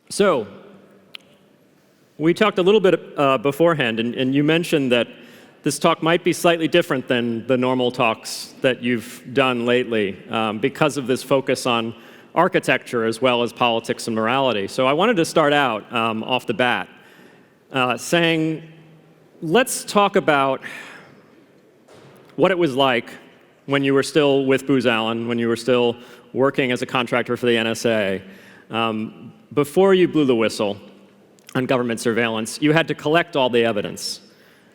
So we talked a little bit beforehand, and you mentioned that this talk might be slightly different than the normal talks that you've done lately because of this focus on architecture as well as politics and morality. So I wanted to start out off the bat saying, let's talk about what it was like when you were still with Booz Allen, when you were still working as a contractor for the NSA. Before you blew the whistle on government surveillance, you had to collect all the evidence.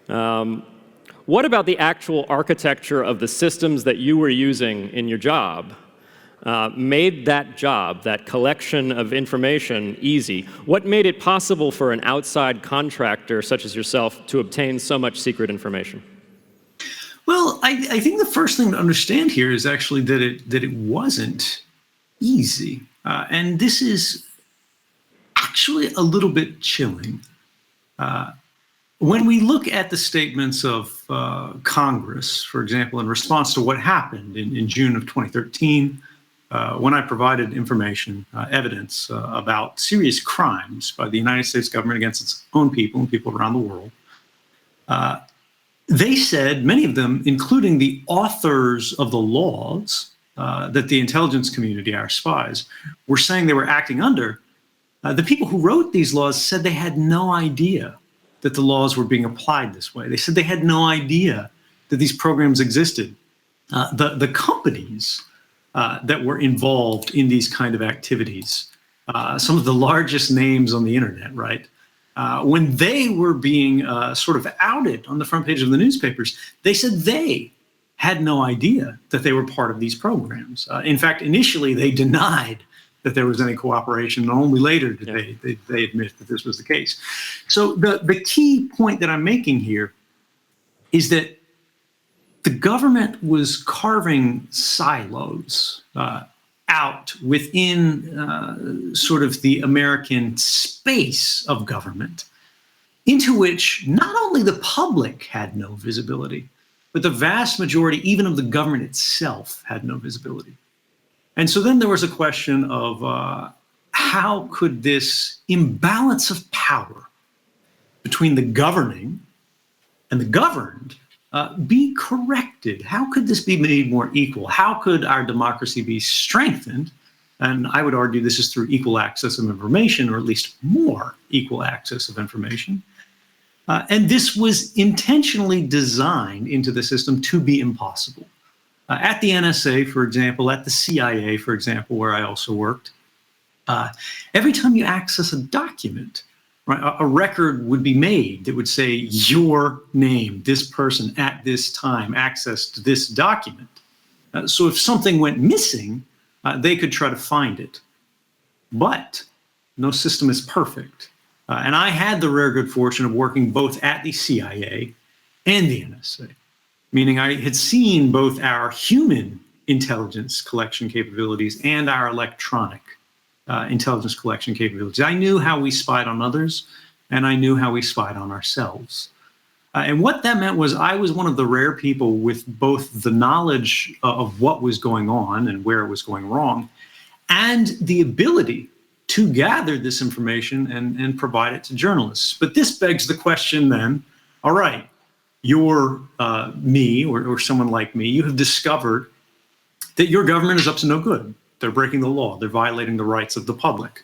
What about the actual architecture of the systems that you were using in your job made that job, that collection of information, easy? What made it possible for an outside contractor such as yourself to obtain so much secret information? Well, I think the first thing to understand here is actually that it wasn't easy. And this is actually a little bit chilling. When we look at the statements of Congress, for example, in response to what happened in June of 2013, when I provided information, evidence about serious crimes by the United States government against its own people and people around the world, they said, many of them, including the authors of the laws that the intelligence community, our spies, were saying they were acting under, the people who wrote these laws said they had no idea that the laws were being applied this way. They said they had no idea that these programs existed. The companies that were involved in these kind of activities, some of the largest names on the internet, right? When they were being sort of outed on the front page of the newspapers, they said they had no idea that they were part of these programs. In fact, initially they denied that there was any cooperation, and only later did they admit that this was the case. So the key point that I'm making here is that the government was carving silos out within sort of the American space of government, into which not only the public had no visibility, but the vast majority, even of the government itself, had no visibility. And so then there was a question of how could this imbalance of power between the governing and the governed be corrected? How could this be made more equal? How could our democracy be strengthened? And I would argue this is through equal access of information, or at least more equal access of information. And this was intentionally designed into the system to be impossible. At the NSA, for example, at the CIA, for example, where I also worked, every time you access a document, right, a record would be made that would say your name, this person at this time accessed this document. So if something went missing, they could try to find it. But no system is perfect. And I had the rare good fortune of working both at the CIA and the NSA, meaning I had seen both our human intelligence collection capabilities and our electronic intelligence collection capabilities. I knew how we spied on others, and I knew how we spied on ourselves. And what that meant was I was one of the rare people with both the knowledge of what was going on and where it was going wrong, and the ability to gather this information and provide it to journalists. But this begs the question then, all right, you're me or someone like me, you have discovered that your government is up to no good. They're breaking the law. They're violating the rights of the public.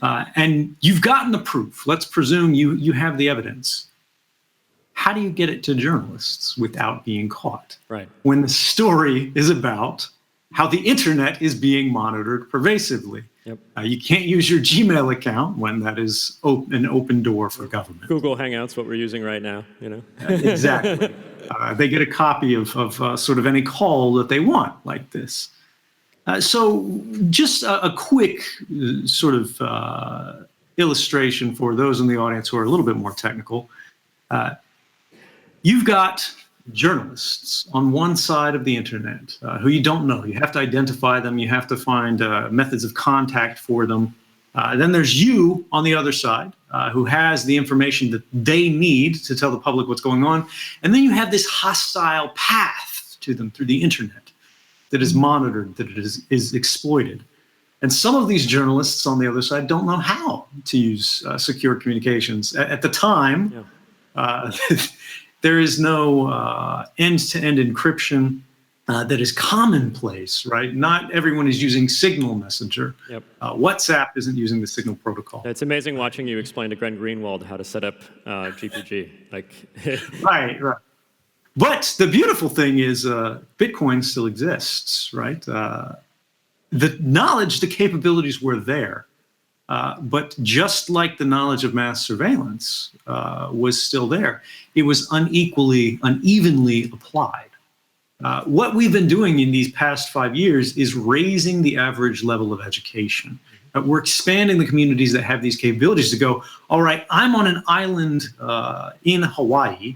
And you've gotten the proof. Let's presume you have the evidence. How do you get it to journalists without being caught? Right. When the story is about how the internet is being monitored pervasively. Yep. You can't use your Gmail account when that is an open door for government. Google Hangouts, what we're using right now, you know. Exactly. They get a copy of sort of any call that they want like this. So just a quick sort of illustration for those in the audience who are a little bit more technical. You've got journalists on one side of the internet who you don't know. You have to identify them. You have to find methods of contact for them. Then there's you on the other side who has the information that they need to tell the public what's going on. And then you have this hostile path to them through the internet that is monitored, that it is exploited. And some of these journalists on the other side don't know how to use secure communications. At the time, there is no end-to-end encryption that is commonplace, right? Not everyone is using Signal Messenger. Yep. WhatsApp isn't using the Signal protocol. It's amazing watching you explain to Glenn Greenwald how to set up GPG. Right. But the beautiful thing is Bitcoin still exists, right? The knowledge, the capabilities were there. But just like the knowledge of mass surveillance was still there, it was unevenly applied. What we've been doing in these past 5 years is raising the average level of education. We're expanding the communities that have these capabilities to go, all right, I'm on an island in Hawaii,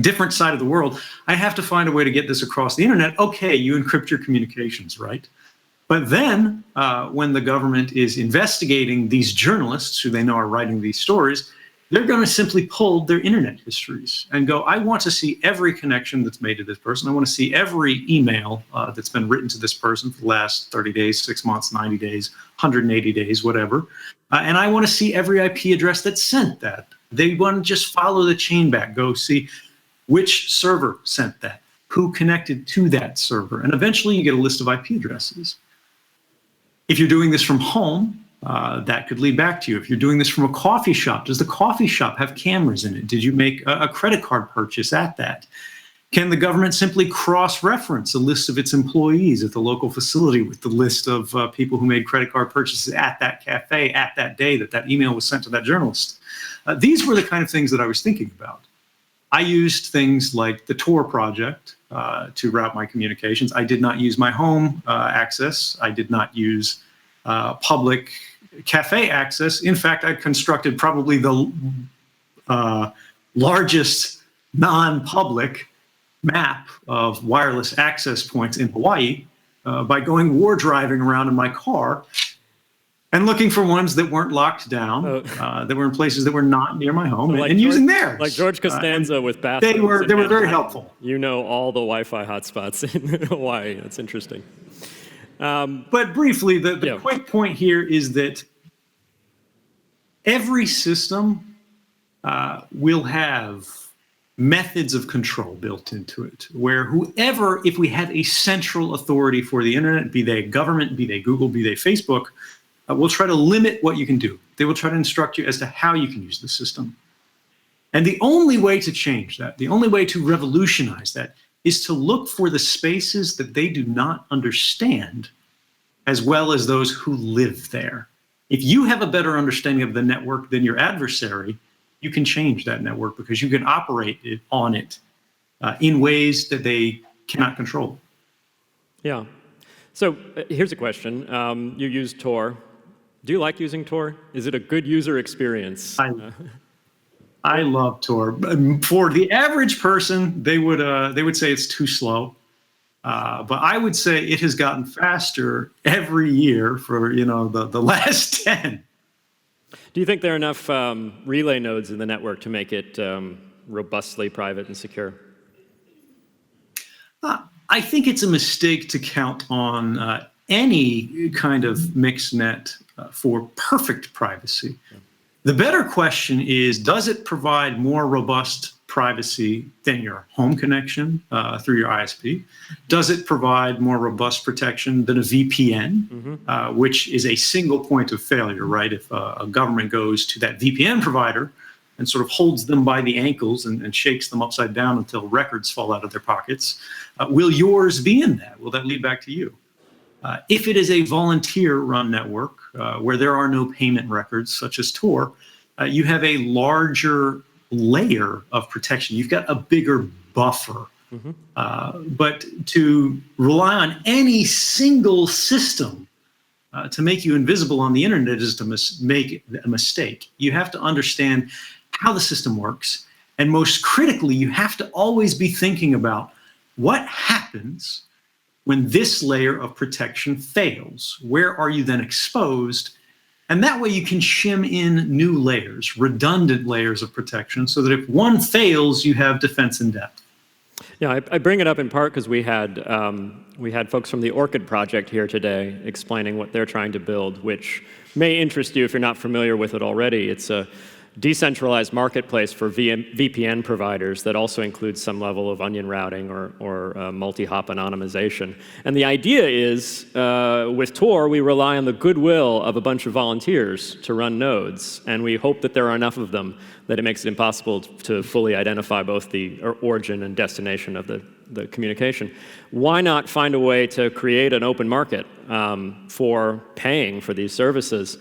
different side of the world. I have to find a way to get this across the internet. Okay, you encrypt your communications, right? But then when the government is investigating these journalists who they know are writing these stories, they're going to simply pull their internet histories and go, I want to see every connection that's made to this person. I want to see every email that's been written to this person for the last 30 days, 6 months, 90 days, 180 days, whatever. And I want to see every IP address that sent that. They want to just follow the chain back, go see which server sent that, who connected to that server. And eventually you get a list of IP addresses. If you're doing this from home, that could lead back to you. If you're doing this from a coffee shop, does the coffee shop have cameras in it? Did you make a credit card purchase at that? Can the government simply cross-reference a list of its employees at the local facility with the list of people who made credit card purchases at that cafe at that day that email was sent to that journalist? These were the kind of things that I was thinking about. I used things like the Tor project to route my communications. I did not use my home access. I did not use public cafe access. In fact, I constructed probably the largest non-public map of wireless access points in Hawaii by going war driving around in my car and looking for ones that weren't locked down, that were in places that were not near my home, and using theirs. Like George Costanza with bathrooms. They were very helpful. You know all the Wi-Fi hotspots in Hawaii. That's interesting. But briefly, the quick point here is that every system will have methods of control built into it, where whoever, if we have a central authority for the internet, be they government, be they Google, be they Facebook, will try to limit what you can do. They will try to instruct you as to how you can use the system. And the only way to change that, the only way to revolutionize that, is to look for the spaces that they do not understand, as well as those who live there. If you have a better understanding of the network than your adversary, you can change that network because you can operate on it in ways that they cannot control. Yeah. So here's a question. You use Tor. Do you like using Tor? Is it a good user experience? I love Tor. For the average person, they would say it's too slow. But I would say it has gotten faster every year for the last 10. Do you think there are enough relay nodes in the network to make it robustly private and secure? I think it's a mistake to count on any kind of mixed net for perfect privacy. Yeah. The better question is, does it provide more robust privacy than your home connection through your ISP? Does it provide more robust protection than a VPN, which is a single point of failure, right? If a government goes to that VPN provider and sort of holds them by the ankles and shakes them upside down until records fall out of their pockets, will yours be in that? Will that lead back to you? If it is a volunteer-run network where there are no payment records, such as Tor, you have a larger layer of protection. You've got a bigger buffer. But to rely on any single system to make you invisible on the internet is to make a mistake. You have to understand how the system works. And most critically, you have to always be thinking about what happens when this layer of protection fails. Where are you then exposed? And that way you can shim in new layers, redundant layers of protection, so that if one fails, you have defense in depth. Yeah, I bring it up in part because we had folks from the Orchid project here today explaining what they're trying to build, which may interest you if you're not familiar with it already. It's a decentralized marketplace for VPN providers that also includes some level of onion routing or multi-hop anonymization. And the idea is, with Tor, we rely on the goodwill of a bunch of volunteers to run nodes, and we hope that there are enough of them that it makes it impossible to fully identify both the origin and destination of the communication. Why not find a way to create an open market for paying for these services?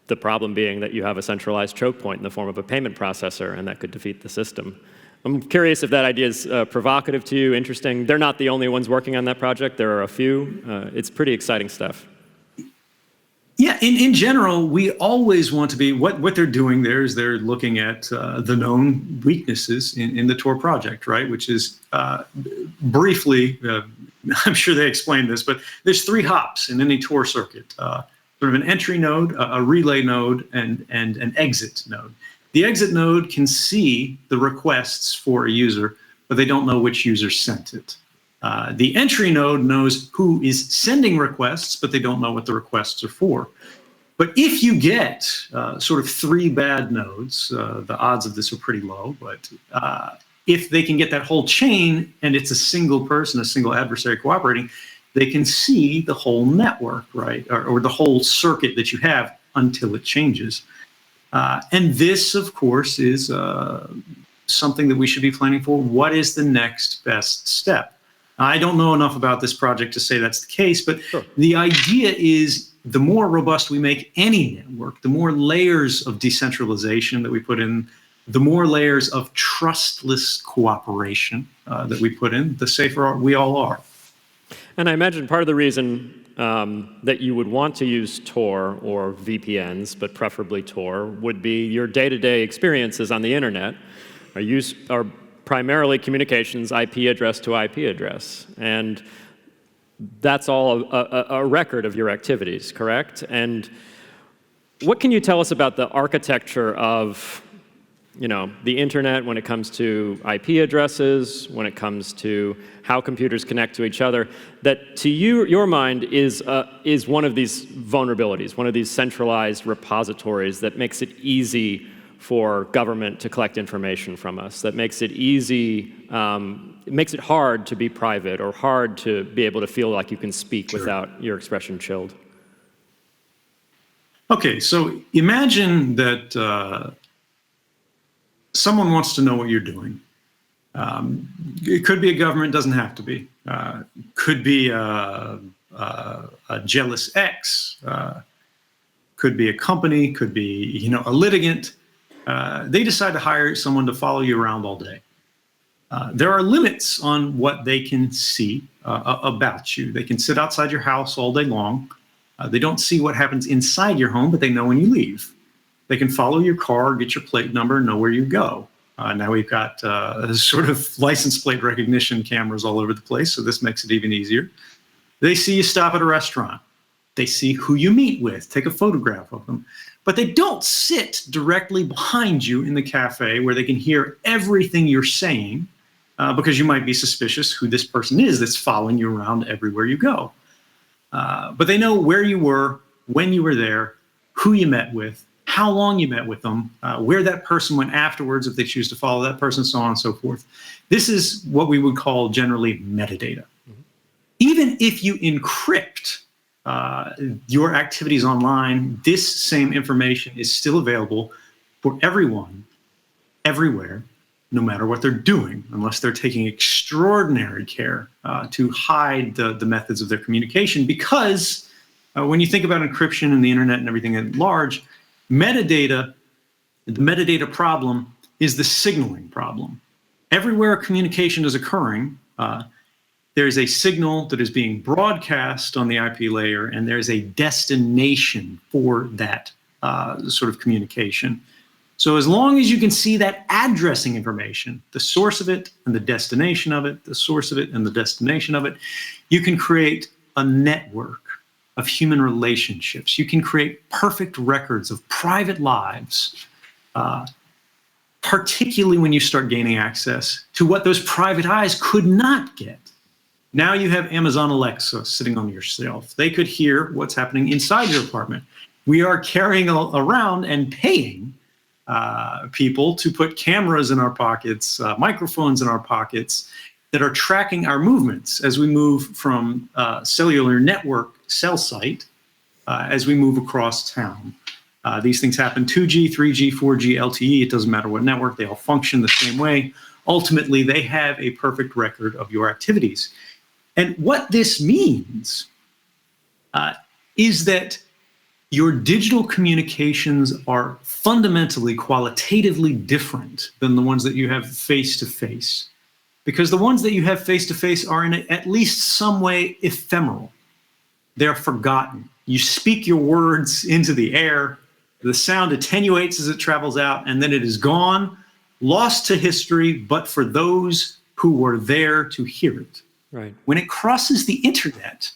The problem being that you have a centralized choke point in the form of a payment processor, and that could defeat the system. I'm curious if that idea is provocative to you, interesting. They're not the only ones working on that project. There are a few. It's pretty exciting stuff. Yeah, in general, we always want to be, what they're doing there is they're looking at the known weaknesses in the Tor project, right? Which is, briefly, I'm sure they explained this, but there's 3 hops in any Tor circuit. Sort of an entry node, a relay node, and an exit node. The exit node can see the requests for a user, but they don't know which user sent it. The entry node knows who is sending requests, but they don't know what the requests are for. But if you get sort of 3 bad nodes, the odds of this are pretty low, but if they can get that whole chain and it's a single person, a single adversary cooperating, they can see the whole network, right? Or the whole circuit that you have until it changes. And this, of course, is something that we should be planning for. What is the next best step? I don't know enough about this project to say that's the case, but sure. The idea is the more robust we make any network, the more layers of decentralization that we put in, the more layers of trustless cooperation that we put in, the safer we all are. And I imagine part of the reason that you would want to use Tor or VPNs, but preferably Tor, would be your day-to-day experiences on the internet are primarily communications IP address to IP address. And that's all a record of your activities, correct? And what can you tell us about the architecture of the internet when it comes to IP addresses, when it comes to how computers connect to each other, that to your mind is one of these vulnerabilities, one of these centralized repositories that makes it easy for government to collect information from us, that makes it easy, it makes it hard to be private or hard to be able to feel like you can speak Sure. without your expression chilled? Okay, so imagine that someone wants to know what you're doing. It could be a government, doesn't have to be. Could be a jealous ex, could be a company, could be a litigant. They decide to hire someone to follow you around all day. There are limits on what they can see about you. They can sit outside your house all day long. They don't see what happens inside your home, but they know when you leave. They can follow your car, get your plate number, and know where you go. Now we've got sort of license plate recognition cameras all over the place, so this makes it even easier. They see you stop at a restaurant. They see who you meet with, take a photograph of them. But they don't sit directly behind you in the cafe where they can hear everything you're saying because you might be suspicious who this person is that's following you around everywhere you go. But they know where you were, when you were there, who you met with, how long you met with them, where that person went afterwards if they choose to follow that person, so on and so forth. This is what we would call generally metadata. Mm-hmm. Even if you encrypt your activities online, this same information is still available for everyone, everywhere, no matter what they're doing, unless they're taking extraordinary care to hide the methods of their communication. Because when you think about encryption and the internet and everything at large, the metadata problem is the signaling problem. Everywhere a communication is occurring, there's a signal that is being broadcast on the IP layer, and there's a destination for that sort of communication. So as long as you can see that addressing information, the source of it and the destination of it, the source of it and the destination of it, you can create a network of human relationships. You can create perfect records of private lives. particularly when you start gaining access to what those private eyes could not get. Now you have Amazon Alexa sitting on your shelf. They could hear what's happening inside your apartment. We are carrying around and paying people to put cameras in our pockets, microphones in our pockets that are tracking our movements as we move from cellular network cell site as we move across town. These things happen 2G, 3G, 4G, LTE. It doesn't matter what network. They all function the same way. Ultimately, they have a perfect record of your activities. And what this means is that your digital communications are fundamentally, qualitatively different than the ones that you have face-to-face. Because the ones that you have face-to-face are in at least some way ephemeral. They're forgotten. You speak your words into the air, the sound attenuates as it travels out, and then it is gone, lost to history, but for those who were there to hear it. Right. When it crosses the internet,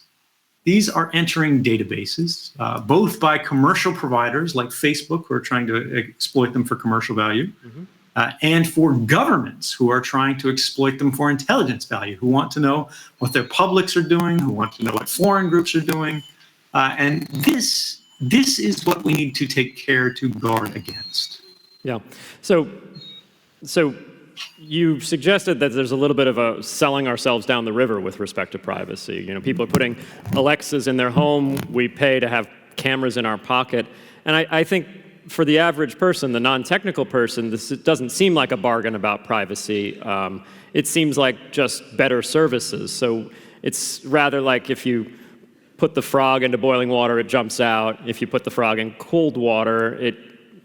these are entering databases, both by commercial providers like Facebook, who are trying to exploit them for commercial value, and for governments who are trying to exploit them for intelligence value, who want to know what their publics are doing, who want to know what foreign groups are doing. And this is what we need to take care to guard against. Yeah. So you suggested that there's a little bit of a selling ourselves down the river with respect to privacy. You know, people are putting Alexas in their home. We pay to have cameras in our pocket. And I think for the average person, the non-technical person, this doesn't seem like a bargain about privacy. It seems like just better services. So it's rather like if you put the frog into boiling water, it jumps out. If you put the frog in cold water,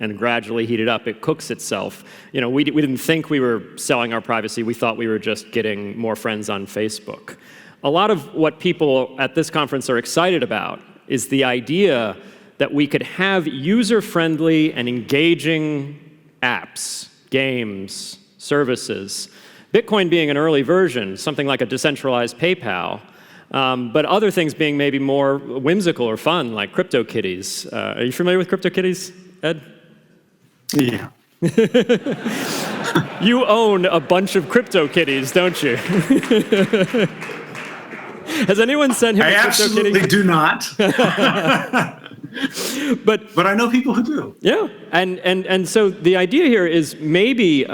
and gradually heat it up, it cooks itself. You know, we didn't think we were selling our privacy. We thought we were just getting more friends on Facebook. A lot of what people at this conference are excited about is the idea that we could have user-friendly and engaging apps, games, services. Bitcoin being an early version, something like a decentralized PayPal, but other things being maybe more whimsical or fun, like CryptoKitties. Are you familiar with CryptoKitties, Ed? Yeah. You own a bunch of CryptoKitties, don't you? Has anyone sent him a CryptoKitty? I absolutely do not. But I know people who do. Yeah, and so the idea here is maybe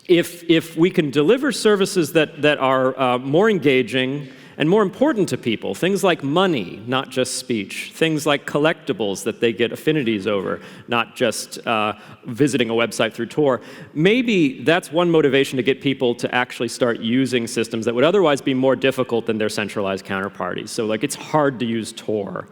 if we can deliver services that are more engaging and more important to people, things like money, not just speech, things like collectibles that they get affinities over, not just visiting a website through Tor. Maybe that's one motivation to get people to actually start using systems that would otherwise be more difficult than their centralized counterparties. So like it's hard to use Tor.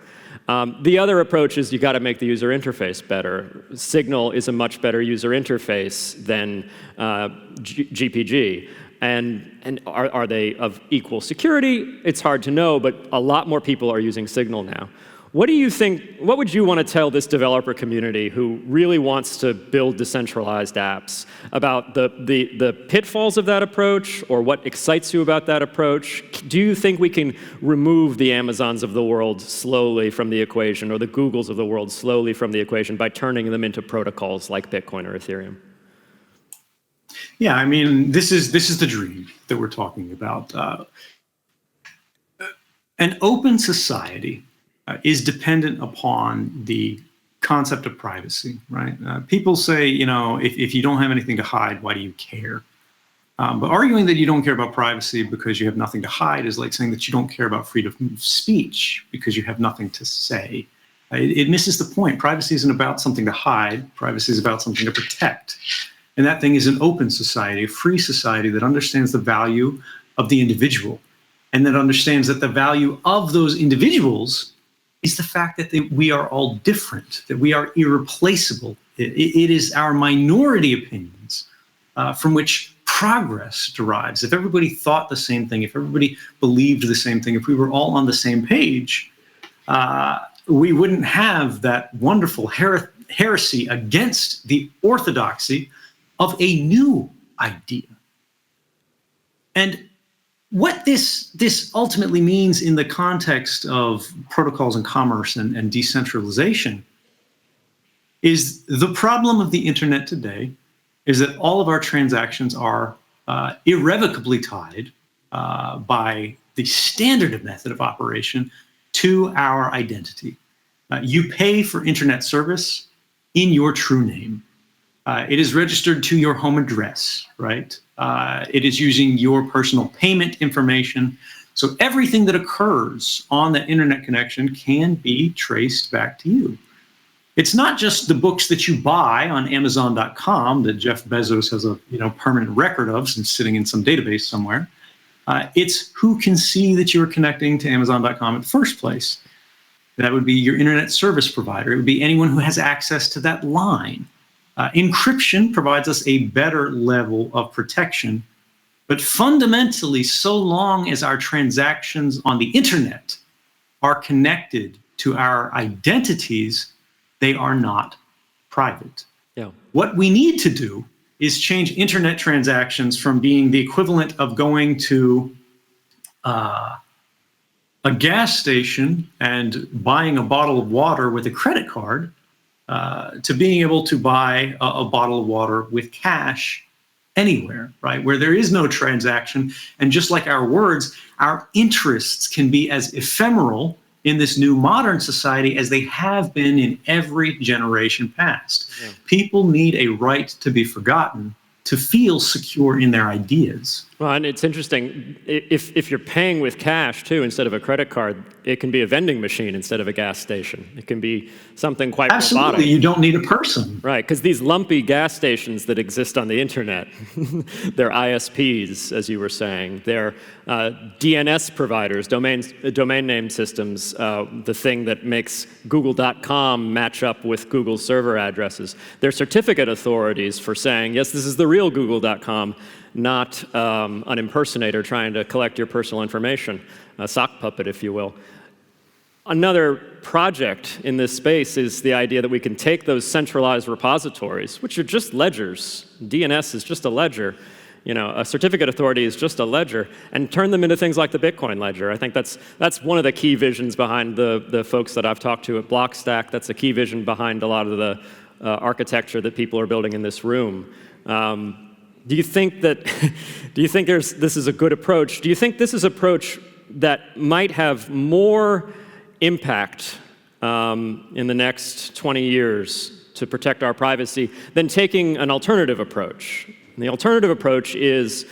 The other approach is you got to make the user interface better. Signal is a much better user interface than GPG. And are they of equal security? It's hard to know, but a lot more people are using Signal now. What do you think, what would you want to tell this developer community who really wants to build decentralized apps about the pitfalls of that approach, or what excites you about that approach? Do you think we can remove the Amazons of the world slowly from the equation, or the Googles of the world slowly from the equation by turning them into protocols like Bitcoin or Ethereum? Yeah, I mean, this is the dream that we're talking about. An open society is dependent upon the concept of privacy, right? People say, you know, if you don't have anything to hide, why do you care? But arguing that you don't care about privacy because you have nothing to hide is like saying that you don't care about freedom of speech because you have nothing to say. It misses the point. Privacy isn't about something to hide. Privacy is about something to protect. And that thing is an open society, a free society that understands the value of the individual, and that understands that the value of those individuals is the fact that we are all different, that we are irreplaceable. It is our minority opinions from which progress derives. If everybody thought the same thing, if everybody believed the same thing, if we were all on the same page, we wouldn't have that wonderful heresy against the orthodoxy of a new idea. And what this ultimately means in the context of protocols and commerce and decentralization is the problem of the internet today is that all of our transactions are irrevocably tied by the standard method of operation to our identity. You pay for internet service in your true name. It is registered to your home address, right? It is using your personal payment information. So everything that occurs on that internet connection can be traced back to you. It's not just the books that you buy on Amazon.com that Jeff Bezos has a permanent record of and sitting in some database somewhere. It's who can see that you're connecting to Amazon.com in the first place. That would be your internet service provider. It would be anyone who has access to that line. Encryption provides us a better level of protection. But fundamentally, so long as our transactions on the internet are connected to our identities, they are not private. Yeah. What we need to do is change internet transactions from being the equivalent of going to a gas station and buying a bottle of water with a credit card to being able to buy a bottle of water with cash anywhere, right? Where there is no transaction. And just like our words, our interests can be as ephemeral in this new modern society as they have been in every generation past. Yeah. People need a right to be forgotten, to feel secure in their ideas. Well, and it's interesting, if you're paying with cash, too, instead of a credit card, it can be a vending machine instead of a gas station. It can be something quite Absolutely, robotic. You don't need a person. Right, because these lumpy gas stations that exist on the internet, they're ISPs, as you were saying. They're DNS providers, domain name systems, the thing that makes Google.com match up with Google server addresses. They're certificate authorities for saying, yes, this is the real Google.com, not an impersonator trying to collect your personal information, a sock puppet, if you will. Another project in this space is the idea that we can take those centralized repositories, which are just ledgers. DNS is just a ledger. A certificate authority is just a ledger, and turn them into things like the Bitcoin ledger. I think that's one of the key visions behind the folks that I've talked to at Blockstack. That's a key vision behind a lot of the architecture that people are building in this room. Do you think this is a good approach? Do you think this is an approach that might have more impact in the next 20 years to protect our privacy than taking an alternative approach? And the alternative approach is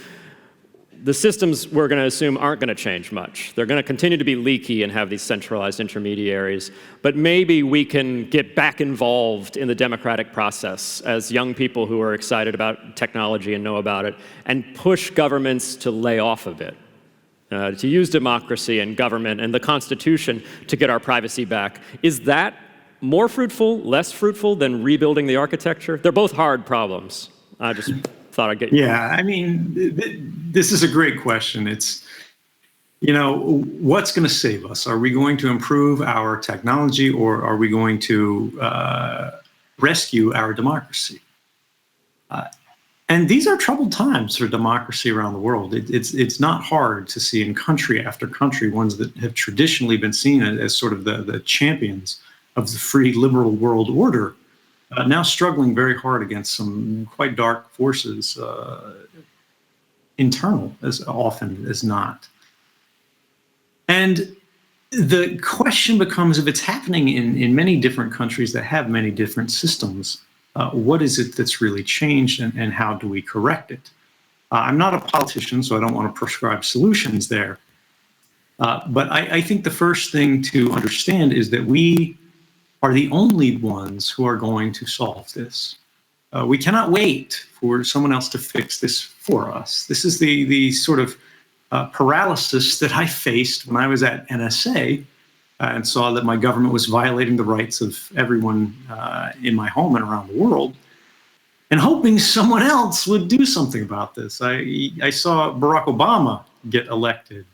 the systems we're going to assume aren't going to change much. They're going to continue to be leaky and have these centralized intermediaries. But maybe we can get back involved in the democratic process as young people who are excited about technology and know about it, and push governments to lay off of it, to use democracy and government and the Constitution to get our privacy back. Is that more fruitful, less fruitful than rebuilding the architecture? They're both hard problems. I just thought I'd get you. Yeah, I mean, this is a great question. It's, what's going to save us? Are we going to improve our technology, or are we going to rescue our democracy? And these are troubled times for democracy around the world. It's not hard to see in country after country, ones that have traditionally been seen as sort of the champions of the free liberal world order, now struggling very hard against some quite dark forces, internal as often as not. And the question becomes, if it's happening in many different countries that have many different systems, what is it that's really changed, and how do we correct it? I'm not a politician, so I don't want to prescribe solutions there. But I think the first thing to understand is that we are the only ones who are going to solve this. We cannot wait for someone else to fix this for us. This is the sort of paralysis that I faced when I was at NSA and saw that my government was violating the rights of everyone in my home and around the world, and hoping someone else would do something about this. I saw Barack Obama get elected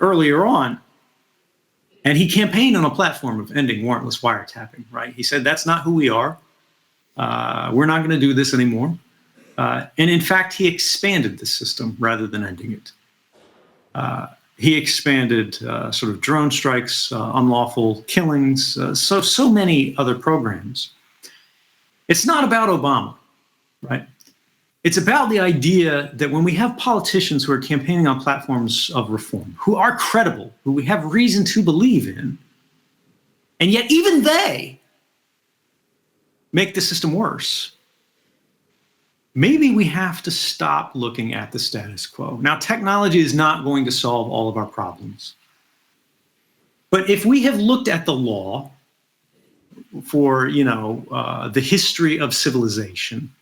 earlier on, and he campaigned on a platform of ending warrantless wiretapping, right? He said, that's not who we are. We're not going to do this anymore. And in fact, he expanded the system rather than ending it. He expanded sort of drone strikes, unlawful killings, so many other programs. It's not about Obama, right? It's about the idea that when we have politicians who are campaigning on platforms of reform, who are credible, who we have reason to believe in, and yet even they make the system worse, maybe we have to stop looking at the status quo. Now, technology is not going to solve all of our problems. But if we have looked at the law for, the history of civilization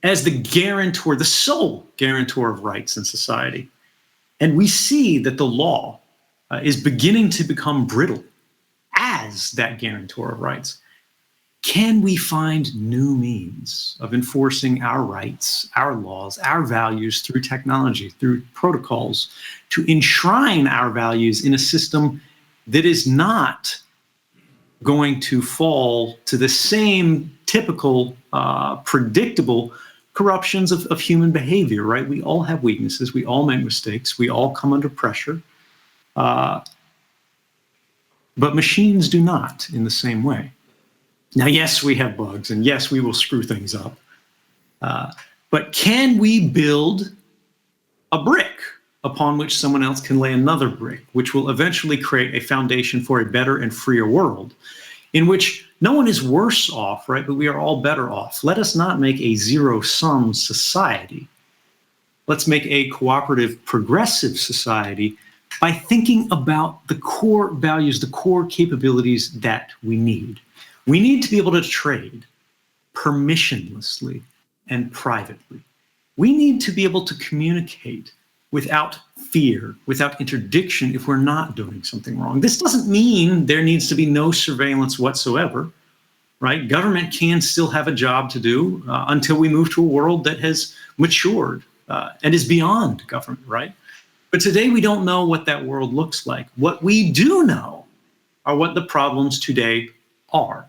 as the guarantor, the sole guarantor of rights in society, and we see that the law is beginning to become brittle as that guarantor of rights, can we find new means of enforcing our rights, our laws, our values through technology, through protocols, to enshrine our values in a system that is not going to fall to the same typical, predictable corruptions of human behavior, right? We all have weaknesses. We all make mistakes. We all come under pressure. But machines do not in the same way. Now, yes, we have bugs, and yes, we will screw things up. But can we build a brick upon which someone else can lay another brick, which will eventually create a foundation for a better and freer world in which no one is worse off, right? But we are all better off. Let us not make a zero-sum society. Let's make a cooperative, progressive society by thinking about the core values, the core capabilities that we need. We need to be able to trade permissionlessly and privately. We need to be able to communicate without fear, without interdiction if we're not doing something wrong. This doesn't mean there needs to be no surveillance whatsoever, right? Government can still have a job to do until we move to a world that has matured and is beyond government, right? But today we don't know what that world looks like. What we do know are what the problems today are.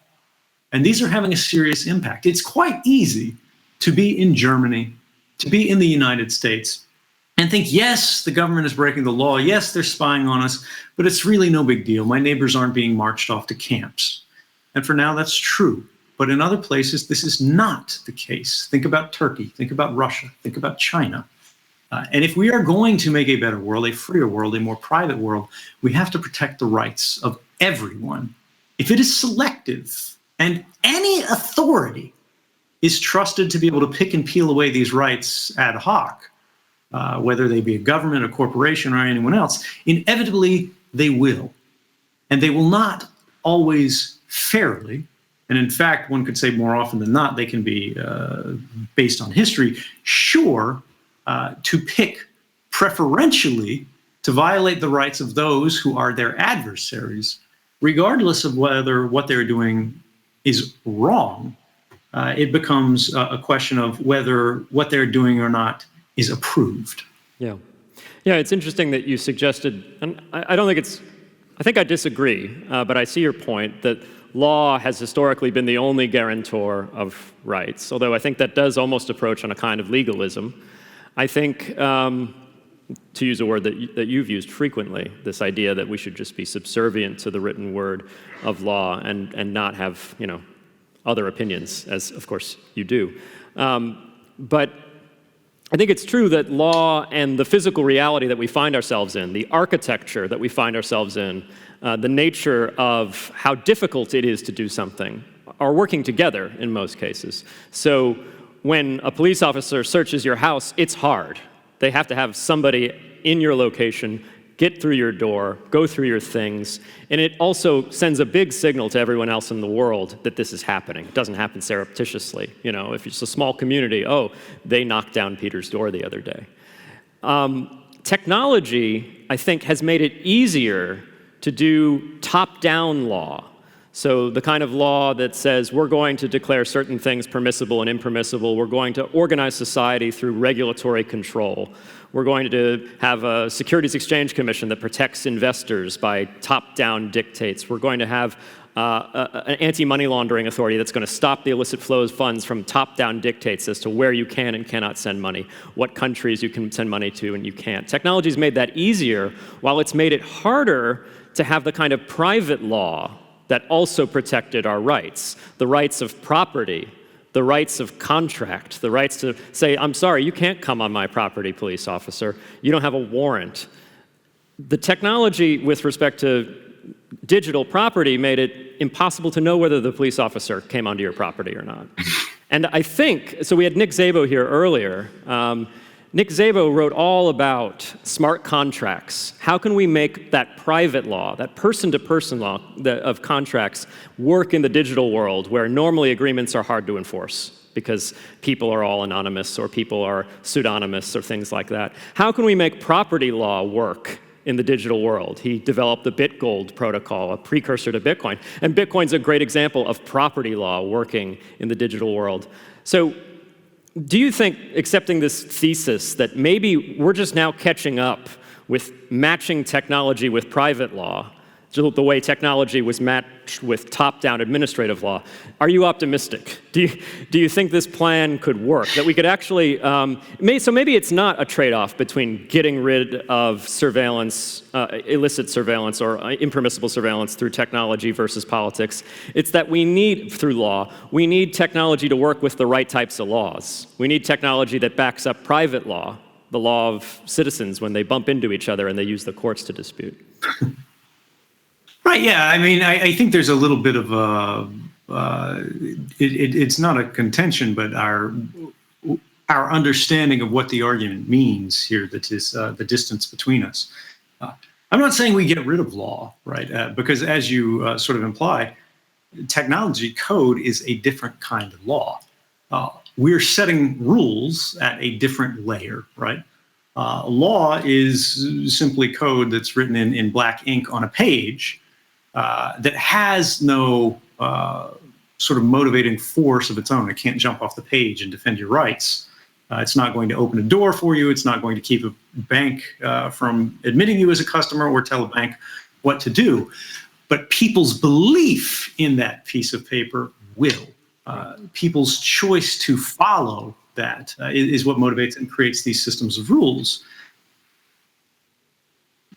And these are having a serious impact. It's quite easy to be in Germany, to be in the United States, and think, yes, the government is breaking the law. Yes, they're spying on us, but it's really no big deal. My neighbors aren't being marched off to camps. And for now, that's true. But in other places, this is not the case. Think about Turkey, think about Russia, think about China. And if we are going to make a better world, a freer world, a more private world, we have to protect the rights of everyone. If it is selective, and any authority is trusted to be able to pick and peel away these rights ad hoc, whether they be a government, a corporation, or anyone else, inevitably they will. And they will not always fairly. And in fact, one could say more often than not, they can be, based on history, sure to pick preferentially to violate the rights of those who are their adversaries, regardless of whether what they're doing is wrong. It becomes a question of whether what they're doing or not is approved. Yeah, it's interesting that you suggested, and I don't think it's, I think I disagree, but I see your point that law has historically been the only guarantor of rights, although I think that does almost approach on a kind of legalism. I think, to use a word that you've used frequently, this idea that we should just be subservient to the written word of law and not have, other opinions, as of course you do. But I think it's true that law and the physical reality that we find ourselves in, the architecture that we find ourselves in, the nature of how difficult it is to do something, are working together in most cases. So when a police officer searches your house, it's hard. They have to have somebody in your location get through your door, go through your things, and it also sends a big signal to everyone else in the world that this is happening. It doesn't happen surreptitiously. If it's a small community, they knocked down Peter's door the other day. Technology, I think, has made it easier to do top-down law. So the kind of law that says we're going to declare certain things permissible and impermissible, we're going to organize society through regulatory control, we're going to have a Securities Exchange Commission that protects investors by top-down dictates, we're going to have an anti-money laundering authority that's going to stop the illicit flows of funds from top-down dictates as to where you can and cannot send money, what countries you can send money to and you can't. Technology's made that easier, while it's made it harder to have the kind of private law that also protected our rights, the rights of property, the rights of contract, the rights to say, I'm sorry, you can't come on my property, police officer. You don't have a warrant. The technology with respect to digital property made it impossible to know whether the police officer came onto your property or not. And I think, so we had Nick Szabo here earlier. Nick Szabo wrote all about smart contracts. How can we make that private law, that person-to-person law of contracts, work in the digital world where normally agreements are hard to enforce because people are all anonymous or people are pseudonymous or things like that? How can we make property law work in the digital world? He developed the BitGold protocol, a precursor to Bitcoin. And Bitcoin's a great example of property law working in the digital world. So do you think, accepting this thesis, that maybe we're just now catching up with matching technology with private law, the way technology was matched with top-down administrative law? Are you optimistic? Do you think this plan could work? That we could actually, so maybe it's not a trade-off between getting rid of surveillance, illicit surveillance or impermissible surveillance through technology versus politics. It's that we need, through law, we need technology to work with the right types of laws. We need technology that backs up private law, the law of citizens when they bump into each other and they use the courts to dispute. Right, yeah. I mean, I think there's a little bit of a, it's not a contention, but our understanding of what the argument means here, that is the distance between us. I'm not saying we get rid of law, right? Because as you sort of imply, technology code is a different kind of law. We're setting rules at a different layer, right? Law is simply code that's written in black ink on a page, that has no sort of motivating force of its own. It can't jump off the page and defend your rights. It's not going to open a door for you. It's not going to keep a bank from admitting you as a customer or tell a bank what to do. But people's belief in that piece of paper will. People's choice to follow that is what motivates and creates these systems of rules.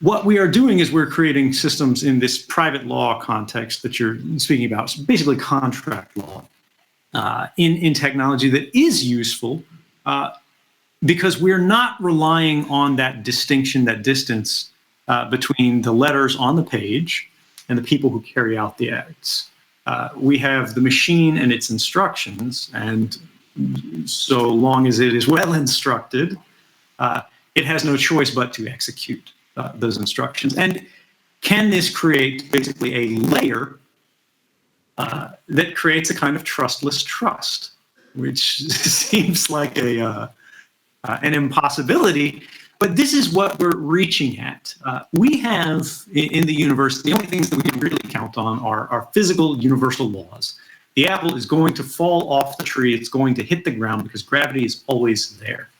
What we are doing is we're creating systems in this private law context that you're speaking about, basically contract law, in technology that is useful because we're not relying on that distinction, that distance between the letters on the page and the people who carry out the acts. We have the machine and its instructions, and so long as it is well instructed, it has no choice but to execute those instructions. And can this create basically a layer that creates a kind of trustless trust, which seems like an impossibility, but this is what we're reaching at. We have in the universe, the only things that we can really count on are physical universal laws. The apple is going to fall off the tree, it's going to hit the ground because gravity is always there.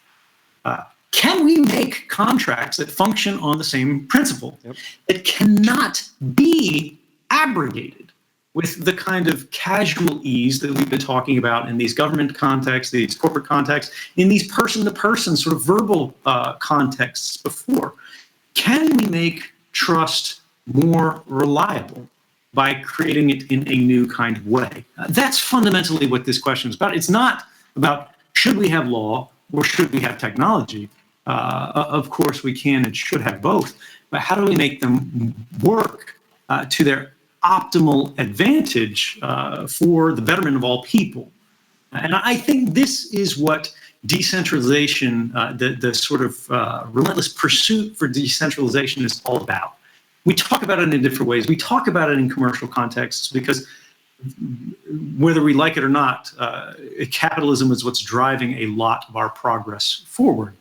Can we make contracts that function on the same principle? Yep. It cannot be abrogated with the kind of casual ease that we've been talking about in these government contexts, these corporate contexts, in these person-to-person sort of verbal contexts before. Can we make trust more reliable by creating it in a new kind of way? That's fundamentally what this question is about. It's not about should we have law or should we have technology. Of course, we can and should have both, but how do we make them work to their optimal advantage for the betterment of all people? And I think this is what decentralization, the sort of relentless pursuit for decentralization is all about. We talk about it in different ways. We talk about it in commercial contexts because whether we like it or not, capitalism is what's driving a lot of our progress forward.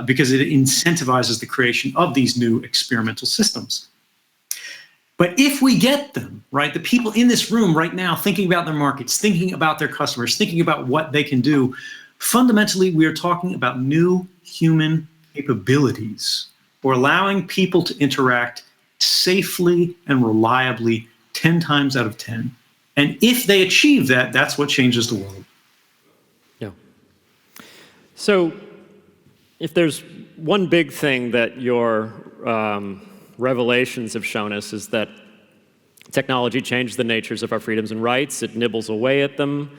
Because it incentivizes the creation of these new experimental systems. But if we get them, right, the people in this room right now thinking about their markets, thinking about their customers, thinking about what they can do, fundamentally we are talking about new human capabilities. We're allowing people to interact safely and reliably 10 times out of 10. And if they achieve that, that's what changes the world. Yeah. So, if there's one big thing that your revelations have shown us is that technology changed the natures of our freedoms and rights. It nibbles away at them.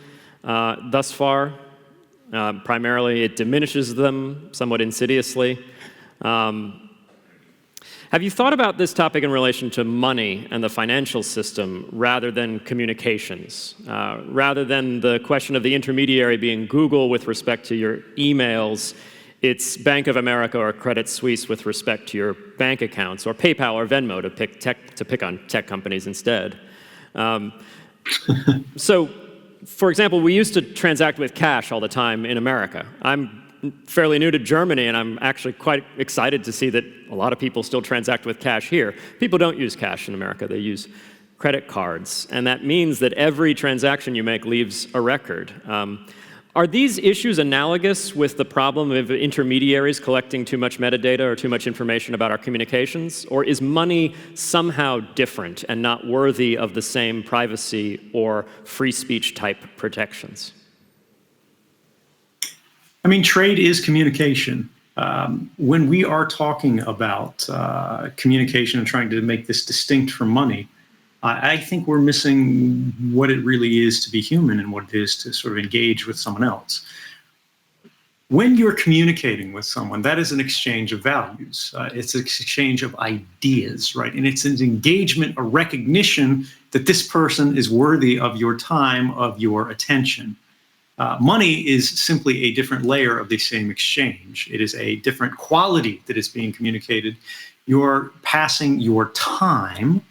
thus far. Primarily, it diminishes them somewhat insidiously. Have you thought about this topic in relation to money and the financial system rather than communications? Rather than the question of the intermediary being Google with respect to your emails, it's Bank of America or Credit Suisse with respect to your bank accounts, or PayPal or Venmo to pick on tech companies instead. So, for example, we used to transact with cash all the time in America. I'm fairly new to Germany, and I'm actually quite excited to see that a lot of people still transact with cash here. People don't use cash in America. They use credit cards, and that means that every transaction you make leaves a record. Are these issues analogous with the problem of intermediaries collecting too much metadata or too much information about our communications? Or is money somehow different and not worthy of the same privacy or free speech type protections? I mean, trade is communication. When we are talking about communication and trying to make this distinct from money, I think we're missing what it really is to be human and what it is to sort of engage with someone else. When you're communicating with someone, that is an exchange of values. It's an exchange of ideas, right? And it's an engagement, a recognition that this person is worthy of your time, of your attention. Money is simply a different layer of the same exchange. It is a different quality that is being communicated. You're passing your time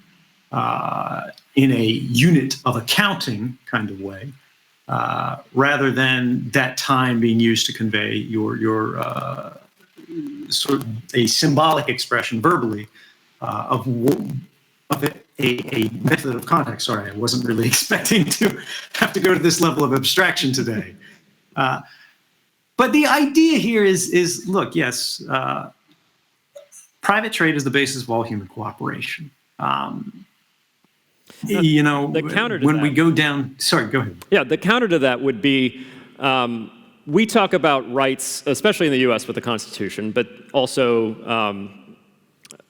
in a unit of accounting kind of way, rather than that time being used to convey your sort of a symbolic expression verbally of a method of context. Sorry, I wasn't really expecting to have to go to this level of abstraction today. But the idea here is look, yes, private trade is the basis of all human cooperation. You know, the counter to when that, we go down, sorry, go ahead. Yeah, the counter to that would be, we talk about rights, especially in the US with the Constitution, but also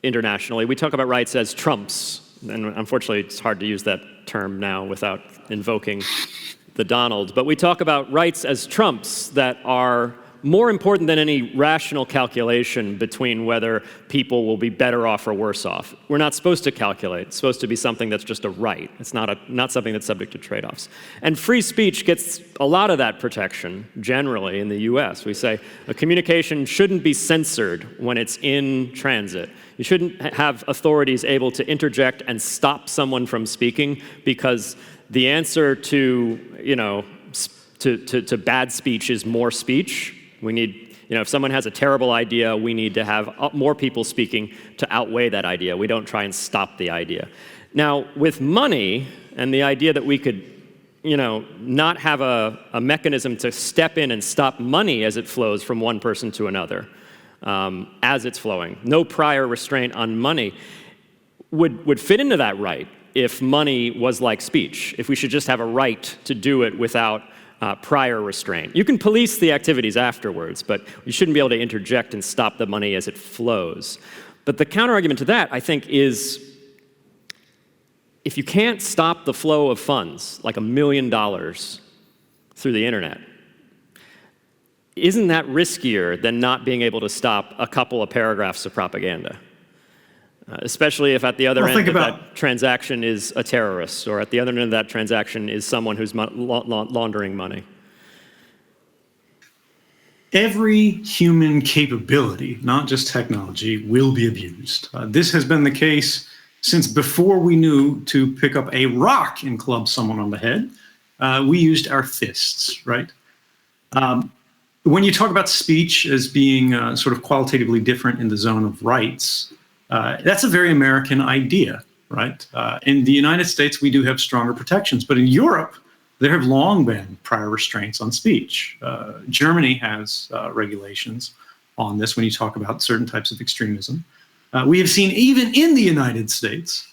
internationally, we talk about rights as trumps. And unfortunately, it's hard to use that term now without invoking the Donald. But we talk about rights as trumps that are more important than any rational calculation between whether people will be better off or worse off. We're not supposed to calculate. It's supposed to be something that's just a right. It's not something that's subject to trade-offs. And free speech gets a lot of that protection, generally, in the US. We say a communication shouldn't be censored when it's in transit. You shouldn't have authorities able to interject and stop someone from speaking because the answer to, to bad speech is more speech. We need, if someone has a terrible idea, we need to have more people speaking to outweigh that idea. We don't try and stop the idea. Now, with money and the idea that we could, not have a mechanism to step in and stop money as it flows from one person to another, as it's flowing, no prior restraint on money, would fit into that right if money was like speech, if we should just have a right to do it without prior restraint. You can police the activities afterwards, but you shouldn't be able to interject and stop the money as it flows. But the counterargument to that, I think, is if you can't stop the flow of funds, like $1 million through the internet, isn't that riskier than not being able to stop a couple of paragraphs of propaganda? Especially if at the other end of that transaction is a terrorist, or at the other end of that transaction is someone who's laundering money. Every human capability, not just technology, will be abused. This has been the case since before we knew to pick up a rock and club someone on the head. We used our fists, right? When you talk about speech as being sort of qualitatively different in the zone of rights, that's a very American idea, right? In the United States, we do have stronger protections, but in Europe, there have long been prior restraints on speech. Germany has regulations on this when you talk about certain types of extremism. We have seen even in the United States,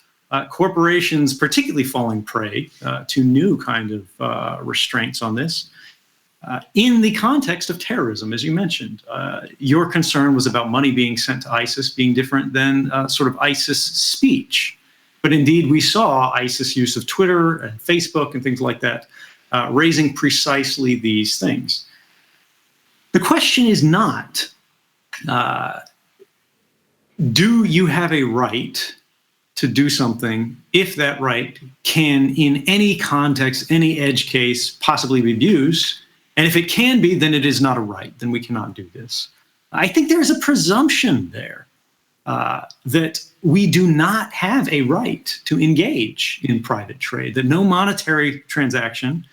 corporations particularly falling prey to new kind of restraints on this. In the context of terrorism, as you mentioned, your concern was about money being sent to ISIS being different than sort of ISIS speech. But indeed, we saw ISIS use of Twitter and Facebook and things like that raising precisely these things. The question is not, do you have a right to do something if that right can, in any context, any edge case, possibly be abused? And if it can be, then it is not a right. Then we cannot do this. I think there is a presumption there that we do not have a right to engage in private trade, that no monetary transaction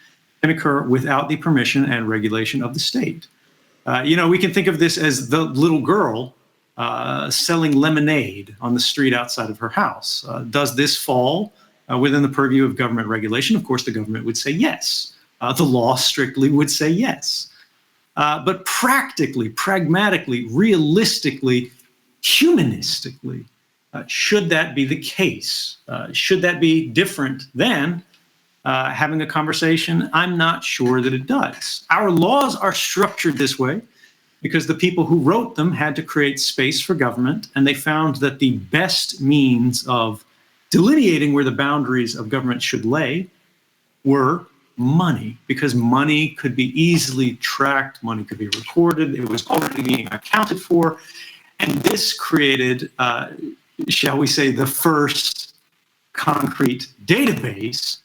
can occur without the permission and regulation of the state. We can think of this as the little girl selling lemonade on the street outside of her house. Does this fall within the purview of government regulation? Of course, the government would say yes. The law strictly would say yes. But practically, pragmatically, realistically, humanistically, should that be the case? Should that be different than having a conversation? I'm not sure that it does. Our laws are structured this way because the people who wrote them had to create space for government, and they found that the best means of delineating where the boundaries of government should lay were money, because money could be easily tracked, money could be recorded, it was already being accounted for, and this created, shall we say, the first concrete database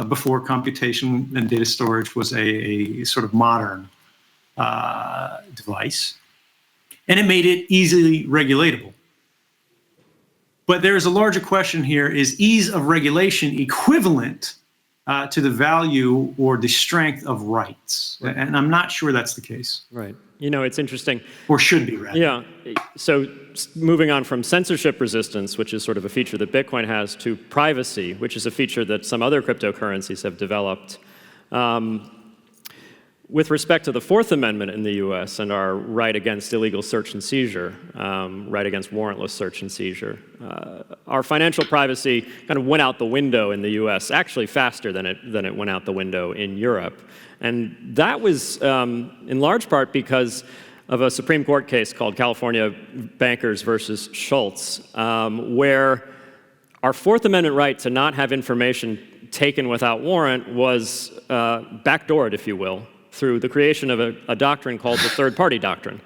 before computation and data storage was a sort of modern device, and it made it easily regulatable. But there is a larger question here: is ease of regulation equivalent to the value or the strength of rights? Right. And I'm not sure that's the case. Right. It's interesting. Or should be, rather. Yeah. So moving on from censorship resistance, which is sort of a feature that Bitcoin has, to privacy, which is a feature that some other cryptocurrencies have developed. With respect to the Fourth Amendment in the US and our right against illegal search and seizure, right against warrantless search and seizure, our financial privacy kind of went out the window in the US, actually faster than it went out the window in Europe. And that was in large part because of a Supreme Court case called California Bankers versus Schultz, where our Fourth Amendment right to not have information taken without warrant was backdoored, if you will, through the creation of a doctrine called the third-party doctrine.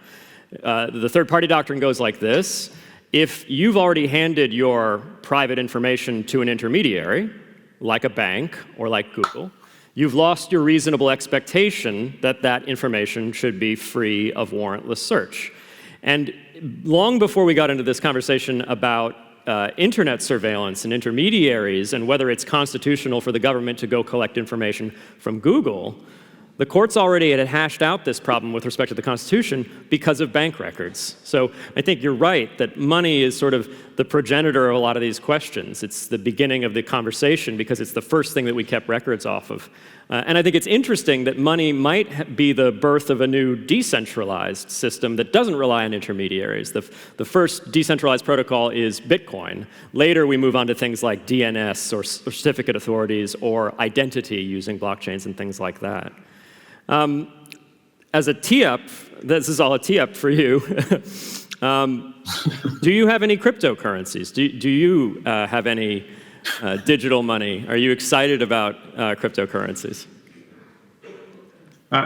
The third-party doctrine goes like this: if you've already handed your private information to an intermediary, like a bank or like Google, you've lost your reasonable expectation that that information should be free of warrantless search. And long before we got into this conversation about internet surveillance and intermediaries and whether it's constitutional for the government to go collect information from Google, the courts already had hashed out this problem with respect to the Constitution because of bank records. So I think you're right that money is sort of the progenitor of a lot of these questions. It's the beginning of the conversation because it's the first thing that we kept records off of. And I think it's interesting that money might be the birth of a new decentralized system that doesn't rely on intermediaries. The first decentralized protocol is Bitcoin. Later we move on to things like DNS or certificate authorities or identity using blockchains and things like that. As a tee-up, this is all a tee-up for you. Do you have any cryptocurrencies? Do you have any digital money? Are you excited about cryptocurrencies?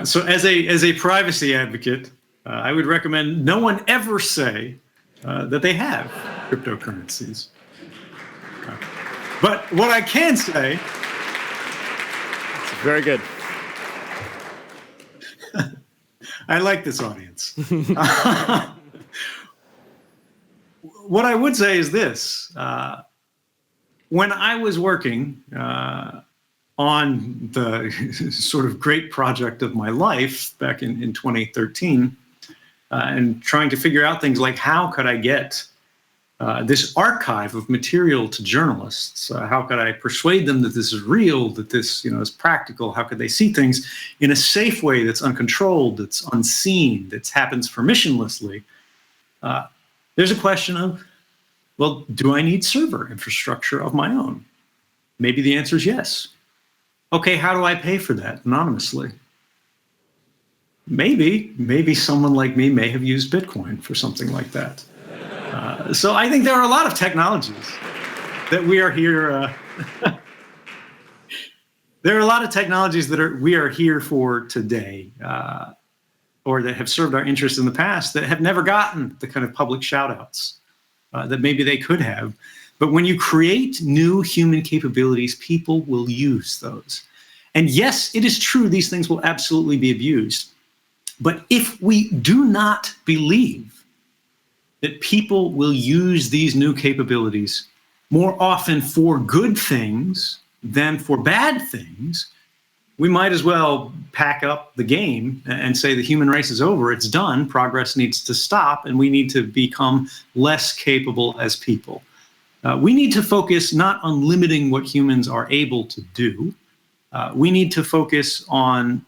So as a privacy advocate, I would recommend no one ever say that they have cryptocurrencies. But what I can say... Very good. I like this audience. What I would say is this. When I was working on the sort of great project of my life back in 2013, and trying to figure out things like how could I get this archive of material to journalists? How could I persuade them that this is real, that this is practical? How could they see things in a safe way that's uncontrolled, that's unseen, that happens permissionlessly? There's a question of, well, do I need server infrastructure of my own? Maybe the answer is yes. Okay, how do I pay for that anonymously? Maybe someone like me may have used Bitcoin for something like that. So I think there are a lot of technologies that we are here There are a lot of technologies that we are here for today, or that have served our interests in the past that have never gotten the kind of public shout-outs that maybe they could have. But when you create new human capabilities, people will use those. And yes, it is true these things will absolutely be abused. But if we do not believe that people will use these new capabilities more often for good things than for bad things, we might as well pack up the game and say the human race is over, it's done, progress needs to stop, and we need to become less capable as people. We need to focus not on limiting what humans are able to do. We need to focus on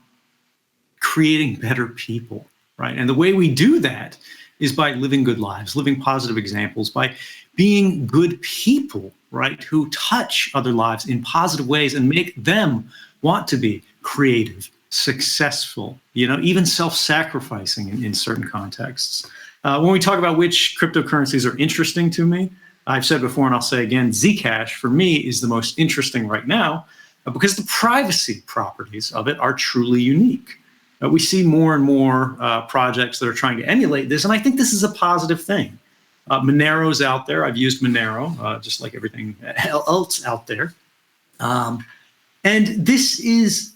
creating better people, right? And the way we do that is by living good lives, living positive examples, by being good people, right, who touch other lives in positive ways and make them want to be creative, successful, even self-sacrificing in certain contexts. When we talk about which cryptocurrencies are interesting to me, I've said before and I'll say again, Zcash for me is the most interesting right now because the privacy properties of it are truly unique. We see more and more projects that are trying to emulate this, and I think this is a positive thing. Monero's out there. I've used Monero, just like everything else out there. And this is,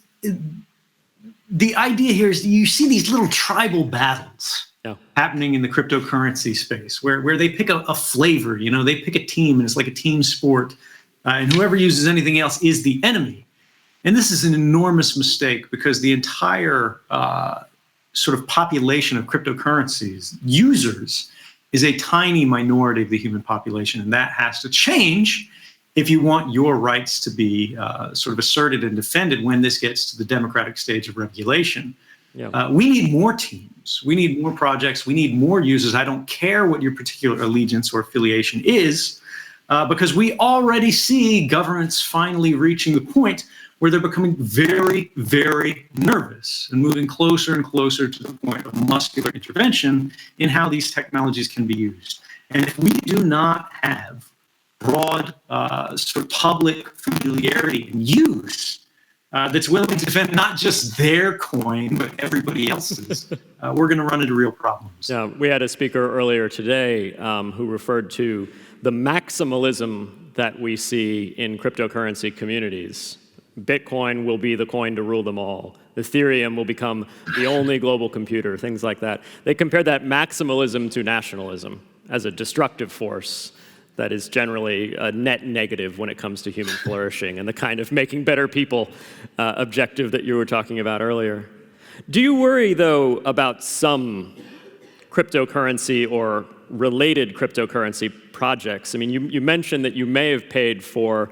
the idea here is you see these little tribal battles happening in the cryptocurrency space where they pick a flavor, they pick a team and it's like a team sport, and whoever uses anything else is the enemy. And this is an enormous mistake because the entire sort of population of cryptocurrencies, users, is a tiny minority of the human population, and that has to change if you want your rights to be sort of asserted and defended when this gets to the democratic stage of regulation. Yeah. We need more teams. We need more projects. We need more users. I don't care what your particular allegiance or affiliation is, because we already see governments finally reaching the point where they're becoming very, very nervous and moving closer and closer to the point of muscular intervention in how these technologies can be used. And if we do not have broad sort of public familiarity and use that's willing to defend not just their coin, but everybody else's, we're going to run into real problems. Yeah, we had a speaker earlier today who referred to the maximalism that we see in cryptocurrency communities. Bitcoin will be the coin to rule them all. Ethereum will become the only global computer, things like that. They compared that maximalism to nationalism as a destructive force that is generally a net negative when it comes to human flourishing and the kind of making better people objective that you were talking about earlier. Do you worry, though, about some cryptocurrency or related cryptocurrency projects? I mean, you mentioned that you may have paid for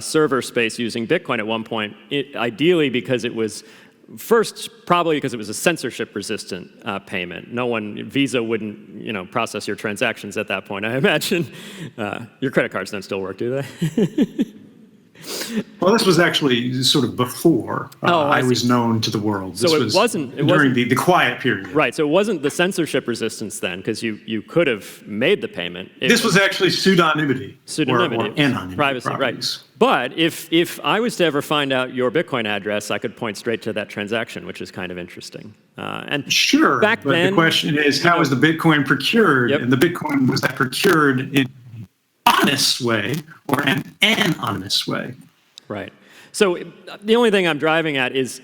server space using Bitcoin at one point, ideally because it was probably because it was a censorship-resistant payment. Visa wouldn't, process your transactions at that point, I imagine. Your credit cards don't still work, do they? Well, this was actually sort of before I was known to the world. This so was wasn't during the quiet period. Right, so it wasn't the censorship resistance then, because you could have made the payment. This was actually pseudonymity. Or anonymity. Privacy, right. But if I was to ever find out your Bitcoin address, I could point straight to that transaction, which is kind of interesting. And sure, back but then, the question is, how was the Bitcoin procured? Yep. And the Bitcoin, was that procured in an honest way or an anonymous way? Right. So the only thing I'm driving at is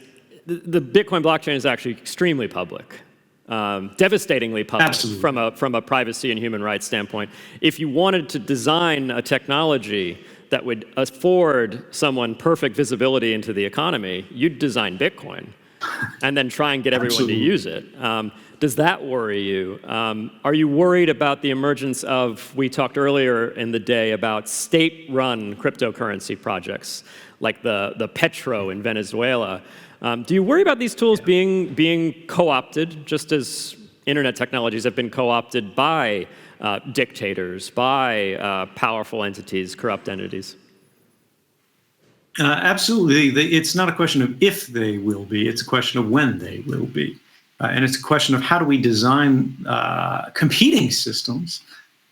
the Bitcoin blockchain is actually extremely public, devastatingly public. Absolutely. from a privacy and human rights standpoint. If you wanted to design a technology that would afford someone perfect visibility into the economy, you'd design Bitcoin and then try and get everyone to use it. Does that worry you? Are you worried about the emergence of, we talked earlier in the day about state-run cryptocurrency projects like the Petro in Venezuela? Do you worry about these tools being co-opted, just as internet technologies have been co-opted by dictators, by powerful entities, corrupt entities? Absolutely. It's not a question of if they will be, it's a question of when they will be. And it's a question of how do we design competing systems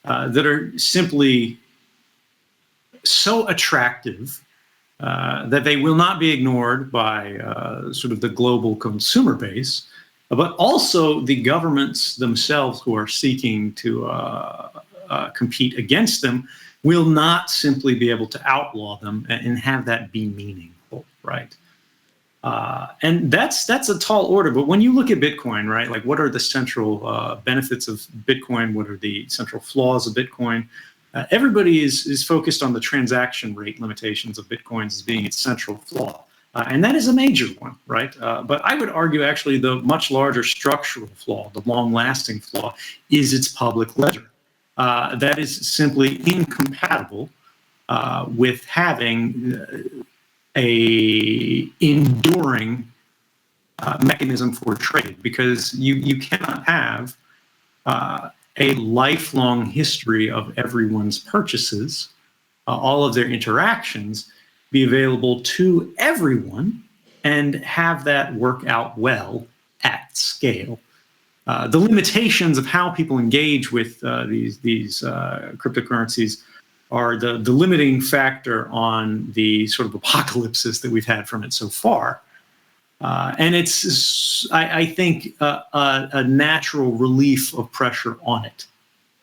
that are simply so attractive that they will not be ignored by sort of the global consumer base, but also the governments themselves who are seeking to compete against them will not simply be able to outlaw them and have that be meaningful, right? And that's a tall order. But when you look at Bitcoin, right, like what are the central benefits of Bitcoin? What are the central flaws of Bitcoin? Everybody is focused on the transaction rate limitations of Bitcoin as being its central flaw. And that is a major one, right? But I would argue actually the much larger structural flaw, the long-lasting flaw, is its public ledger. That is simply incompatible with having a enduring mechanism for trade, because you cannot have a lifelong history of everyone's purchases, all of their interactions, be available to everyone and have that work out well at scale. The limitations of how people engage with these cryptocurrencies are the limiting factor on the sort of apocalypses that we've had from it so far. And it's, I think, a natural relief of pressure on it.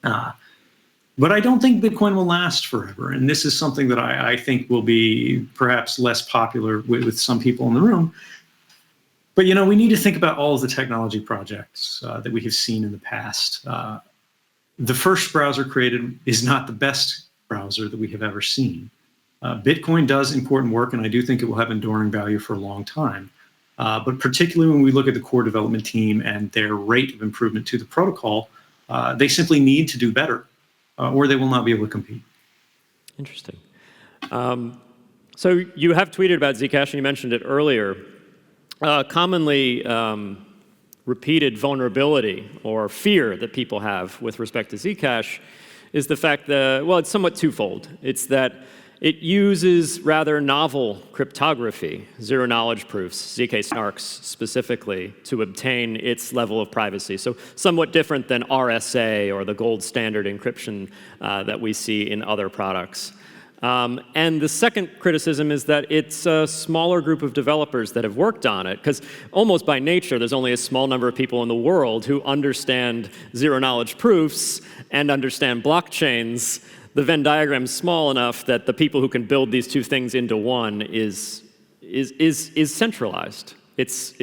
But I don't think Bitcoin will last forever. And this is something that I think will be perhaps less popular with some people in the room. But, you know, we need to think about all of the technology projects that we have seen in the past. The first browser created is not the best browser that we have ever seen. Bitcoin does important work, and I do think it will have enduring value for a long time. But particularly when we look at the core development team and their rate of improvement to the protocol, they simply need to do better, or they will not be able to compete. Interesting. So you have tweeted about Zcash, and you mentioned it earlier. Commonly repeated vulnerability or fear that people have with respect to Zcash is the fact that, well, it's somewhat twofold. It's that it uses rather novel cryptography, zero-knowledge proofs, ZK snarks specifically, to obtain its level of privacy. So somewhat different than RSA or the gold standard encryption that we see in other products. And the second criticism is that it's a smaller group of developers that have worked on it, because almost by nature, there's only a small number of people in the world who understand zero-knowledge proofs and understand blockchains. The Venn diagram is small enough that the people who can build these two things into one is centralized. It's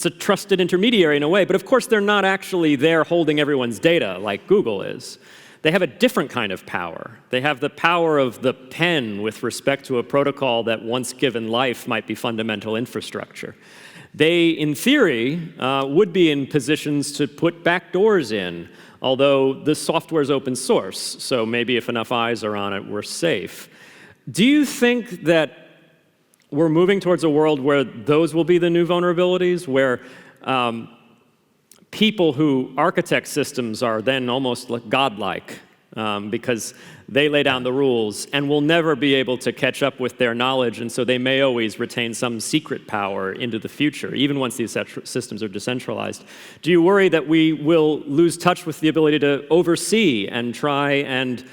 a trusted intermediary in a way, but of course they're not actually there holding everyone's data like Google is. They have a different kind of power. They have the power of the pen with respect to a protocol that once given life might be fundamental infrastructure. They, in theory, would be in positions to put backdoors in, although the software is open source, so maybe if enough eyes are on it, we're safe. Do you think that we're moving towards a world where those will be the new vulnerabilities, where people who architect systems are then almost like godlike because they lay down the rules and will never be able to catch up with their knowledge, and so they may always retain some secret power into the future, even once these systems are decentralized? Do you worry that we will lose touch with the ability to oversee and try and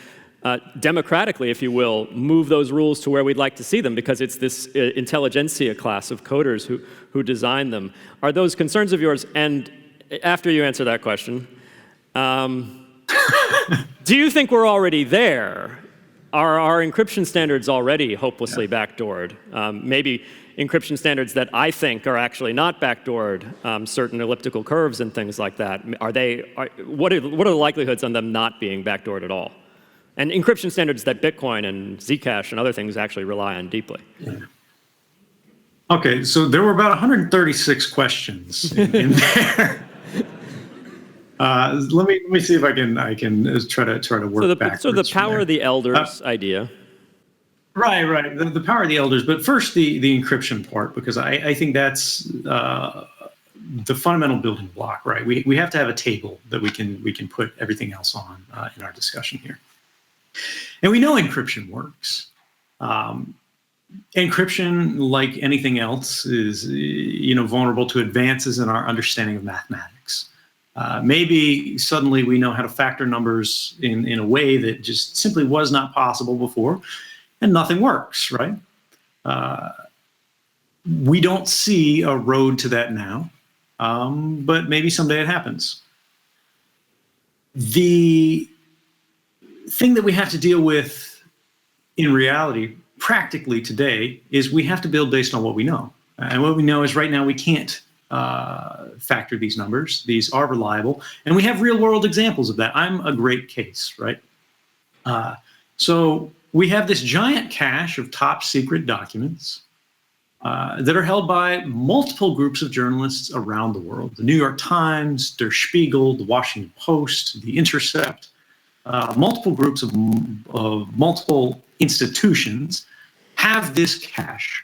democratically, if you will, move those rules to where we'd like to see them, because it's this intelligentsia class of coders who design them? Are those concerns of yours? And after you answer that question, do you think we're already there? Are our encryption standards already hopelessly backdoored? Maybe encryption standards that I think are actually not backdoored, certain elliptical curves and things like that. What are the likelihoods on them not being backdoored at all? And encryption standards that Bitcoin and Zcash and other things actually rely on deeply. Yeah. Okay, so there were about 136 questions in there. Let me see if I can try to work backwards. So the power of the elders idea. Right. The power of the elders, but first the encryption part, because I think that's the fundamental building block. Right. We have to have a table that we can put everything else on in our discussion here, and we know encryption works. Encryption, like anything else, is vulnerable to advances in our understanding of mathematics. Maybe suddenly we know how to factor numbers in a way that just simply was not possible before, and nothing works, right? We don't see a road to that now, but maybe someday it happens. The thing that we have to deal with in reality, practically today, is we have to build based on what we know. And what we know is right now we can't factor these numbers. These are reliable. And we have real world examples of that. I'm a great case, right? So we have this giant cache of top secret documents that are held by multiple groups of journalists around the world. The New York Times, Der Spiegel, the Washington Post, The Intercept, multiple groups of multiple institutions have this cache.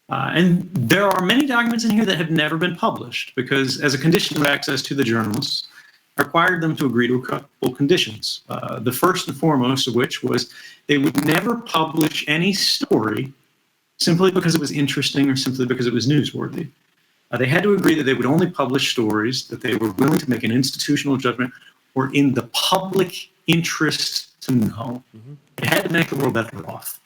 And there are many documents in here that have never been published because as a condition of access to the journalists, required them to agree to a couple conditions. The first and foremost of which was they would never publish any story simply because it was interesting or simply because it was newsworthy. They had to agree that they would only publish stories that they were willing to make an institutional judgment or in the public interest to know. They had to make the world better off.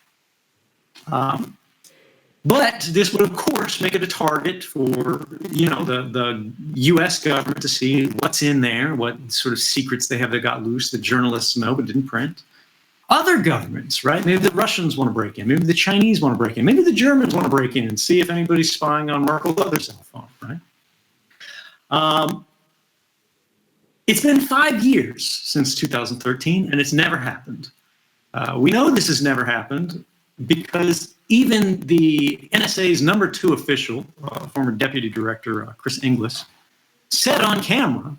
But this would, of course, make it a target for, the U.S. government to see what's in there, what sort of secrets they have that got loose that journalists know but didn't print. Other governments, right? Maybe the Russians want to break in. Maybe the Chinese want to break in. Maybe the Germans want to break in and see if anybody's spying on Merkel's other cell phone, right? It's been 5 years since 2013, and it's never happened. We know this has never happened because even the NSA's number 2 official, former deputy director Chris Inglis, said on camera,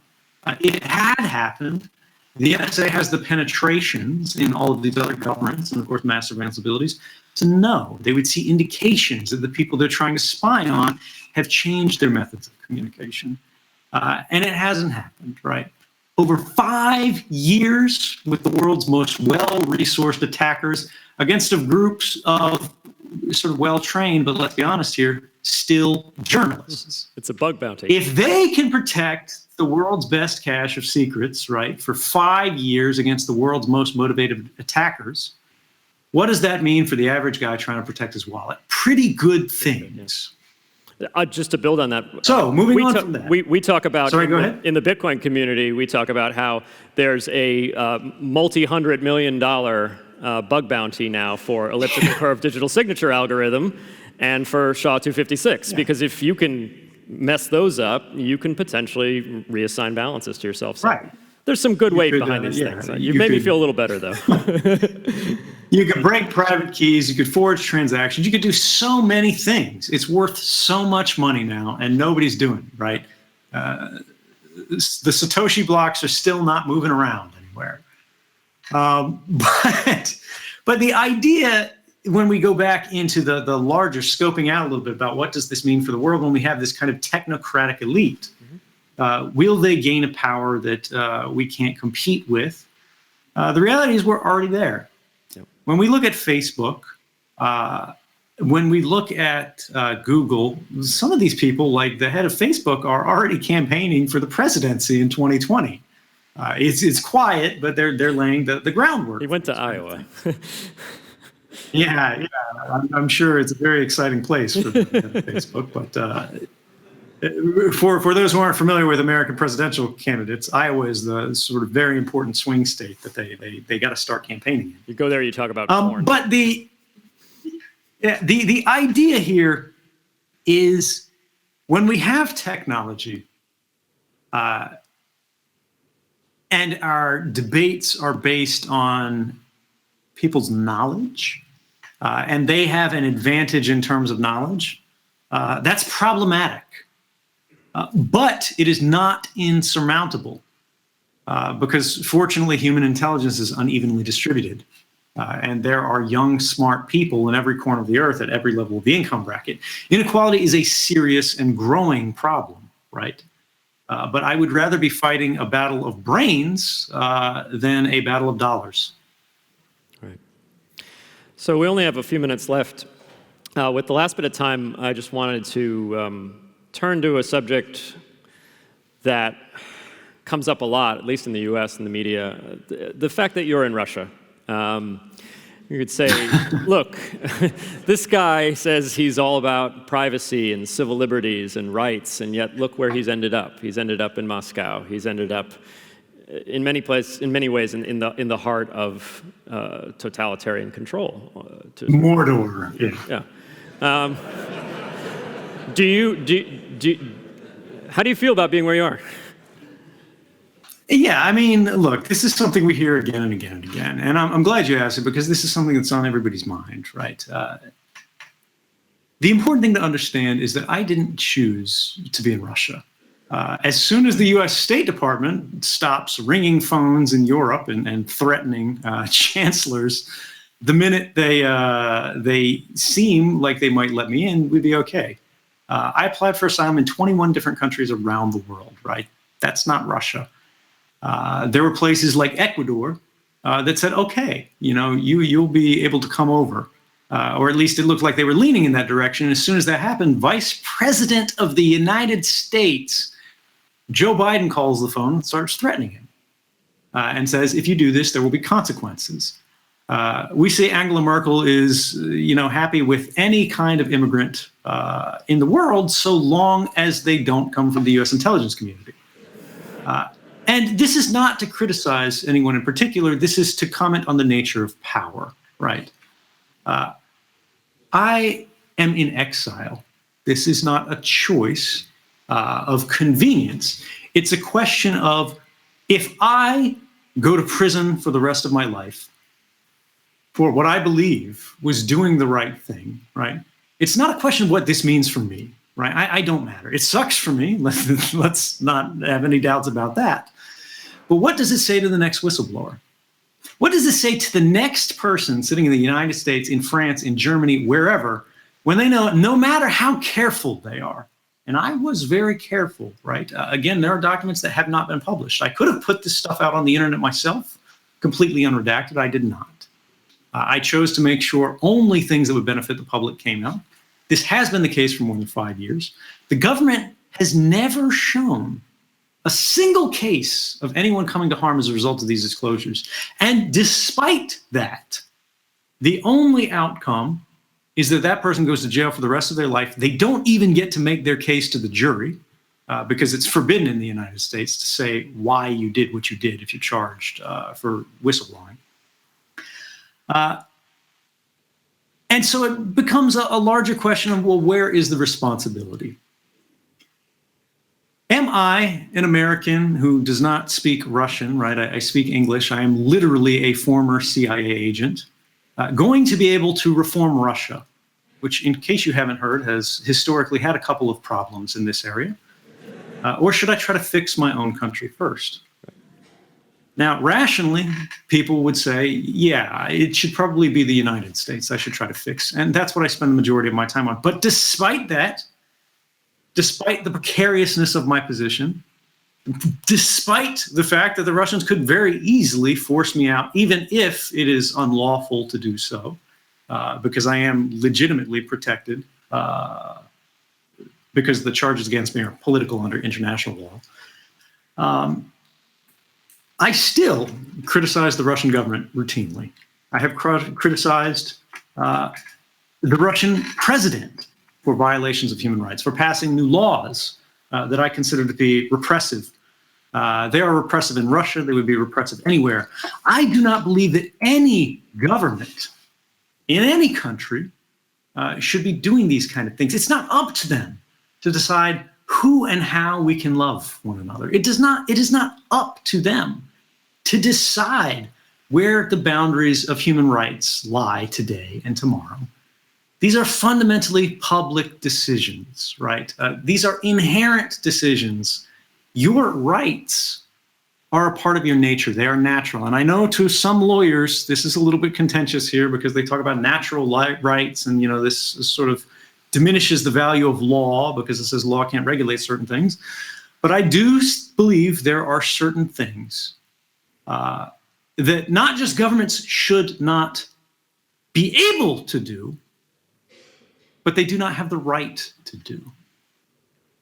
if it had happened, the NSA has the penetrations in all of these other governments and, of course, mass surveillance abilities to know. They would see indications that the people they're trying to spy on have changed their methods of communication. And it hasn't happened, right? Over 5 years with the world's most well-resourced attackers against a groups of sort of well-trained, but let's be honest here, still journalists. It's a bug bounty. If they can protect the world's best cache of secrets, right, for 5 years against the world's most motivated attackers, what does that mean for the average guy trying to protect his wallet? Pretty good things. Just to build on that. So moving on from that. We talk about, Sorry, go ahead. In the Bitcoin community, we talk about how there's a multi-$100 million bug bounty now for elliptical curve digital signature algorithm and for SHA-256, because if you can mess those up, you can potentially reassign balances to yourself. So right. There's some good weight behind these things. You made me feel a little better, though. You could break private keys. You could forge transactions. You could do so many things. It's worth so much money now, and nobody's doing it, right? The Satoshi blocks are still not moving around anywhere. But the idea, when we go back into the larger scoping out a little bit about what does this mean for the world when we have this kind of technocratic elite, will they gain a power that we can't compete with? The reality is we're already there. Yep. When we look at Facebook, when we look at Google, some of these people, like the head of Facebook, are already campaigning for the presidency in 2020. It's quiet, but they're laying the groundwork. He went to Iowa. Yeah, I'm sure it's a very exciting place for Facebook. But for those who aren't familiar with American presidential candidates, Iowa is the sort of very important swing state that they got to start campaigning in. You go there, you talk about corn. But the idea here is when we have technology, and our debates are based on people's knowledge, and they have an advantage in terms of knowledge, that's problematic. But it is not insurmountable because fortunately human intelligence is unevenly distributed. And there are young, smart people in every corner of the earth at every level of the income bracket. Inequality is a serious and growing problem, right? But I would rather be fighting a battle of brains than a battle of dollars. Right. So we only have a few minutes left. With the last bit of time, I just wanted to turn to a subject that comes up a lot, at least in the US and the media, the fact that you're in Russia. You could say, look, this guy says he's all about privacy and civil liberties and rights, and yet look where he's ended up. He's ended up in Moscow. He's ended up in many ways in the heart of totalitarian control. Mordor. Yeah. How do you feel about being where you are? Yeah, I mean, look, this is something we hear again and again and again, and I'm glad you asked it because this is something that's on everybody's mind, right? The important thing to understand is that I didn't choose to be in Russia. As soon as the U.S. State Department stops ringing phones in Europe and threatening chancellors, the minute they seem like they might let me in, we'd be okay. I applied for asylum in 21 different countries around the world, right? That's not Russia. There were places like Ecuador that said, okay, you'll be able to come over. Or at least it looked like they were leaning in that direction. And as soon as that happened, Vice President of the United States, Joe Biden, calls the phone and starts threatening him and says, if you do this, there will be consequences. We say Angela Merkel is, happy with any kind of immigrant in the world so long as they don't come from the U.S. intelligence community. And this is not to criticize anyone in particular. This is to comment on the nature of power, right? I am in exile. This is not a choice of convenience. It's a question of, if I go to prison for the rest of my life for what I believe was doing the right thing, right? It's not a question of what this means for me, right? I don't matter. It sucks for me. Let's not have any doubts about that. But what does it say to the next whistleblower? What does it say to the next person sitting in the United States, in France, in Germany, wherever, when they know no matter how careful they are, and I was very careful, right? Again, there are documents that have not been published. I could have put this stuff out on the internet myself, completely unredacted. I did not. I chose to make sure only things that would benefit the public came out. This has been the case for more than 5 years. The government has never shown a single case of anyone coming to harm as a result of these disclosures. And despite that, the only outcome is that that person goes to jail for the rest of their life. They don't even get to make their case to the jury because it's forbidden in the United States to say why you did what you did if you're charged for whistleblowing. And so it becomes a larger question of, well, where is the responsibility? Am I an American who does not speak Russian, right? I speak English. I am literally a former CIA agent, going to be able to reform Russia, which, in case you haven't heard, has historically had a couple of problems in this area? Or should I try to fix my own country first? Now, rationally, people would say, yeah, it should probably be the United States I should try to fix. And that's what I spend the majority of my time on. But despite that, despite the precariousness of my position, despite the fact that the Russians could very easily force me out, even if it is unlawful to do so, because I am legitimately protected, because the charges against me are political under international law, I still criticize the Russian government routinely. I have criticized the Russian president for violations of human rights, for passing new laws that I consider to be repressive. They are repressive in Russia. They would be repressive anywhere. I do not believe that any government in any country should be doing these kind of things. It's not up to them to decide who and how we can love one another. It is not up to them to decide where the boundaries of human rights lie today and tomorrow. These are fundamentally public decisions, right? These are inherent decisions. Your rights are a part of your nature. They are natural. And I know to some lawyers, this is a little bit contentious here because they talk about natural rights and, this sort of diminishes the value of law because it says law can't regulate certain things. But I do believe there are certain things that not just governments should not be able to do, but they do not have the right to do.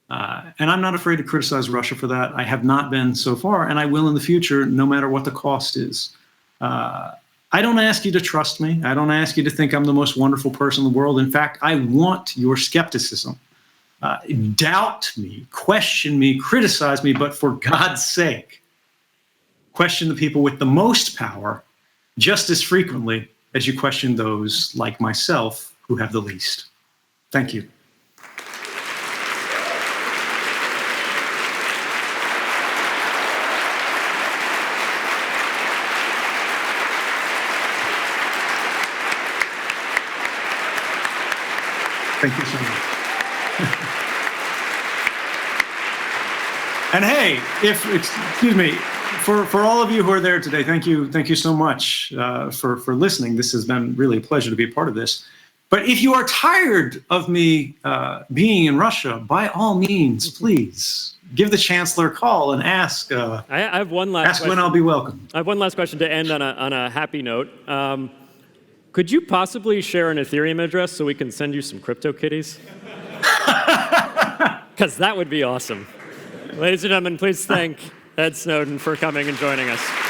And I'm not afraid to criticize Russia for that. I have not been so far, and I will in the future, no matter what the cost is. I I don't ask you to trust me. I don't ask you to think I'm the most wonderful person in the world. In fact, I want your skepticism. Doubt me, question me, criticize me, but for God's sake, question the people with the most power just as frequently as you question those like myself who have the least. Thank you. Thank you so much. And hey, excuse me, for all of you who are there today, thank you so much for listening. This has been really a pleasure to be a part of this. But if you are tired of me being in Russia, by all means, please give the chancellor a call and ask. I have one last ask question. When I'll be welcome. I have one last question to end on a happy note. Could you possibly share an Ethereum address so we can send you some crypto kitties? Because that would be awesome. Ladies and gentlemen, please thank Ed Snowden for coming and joining us.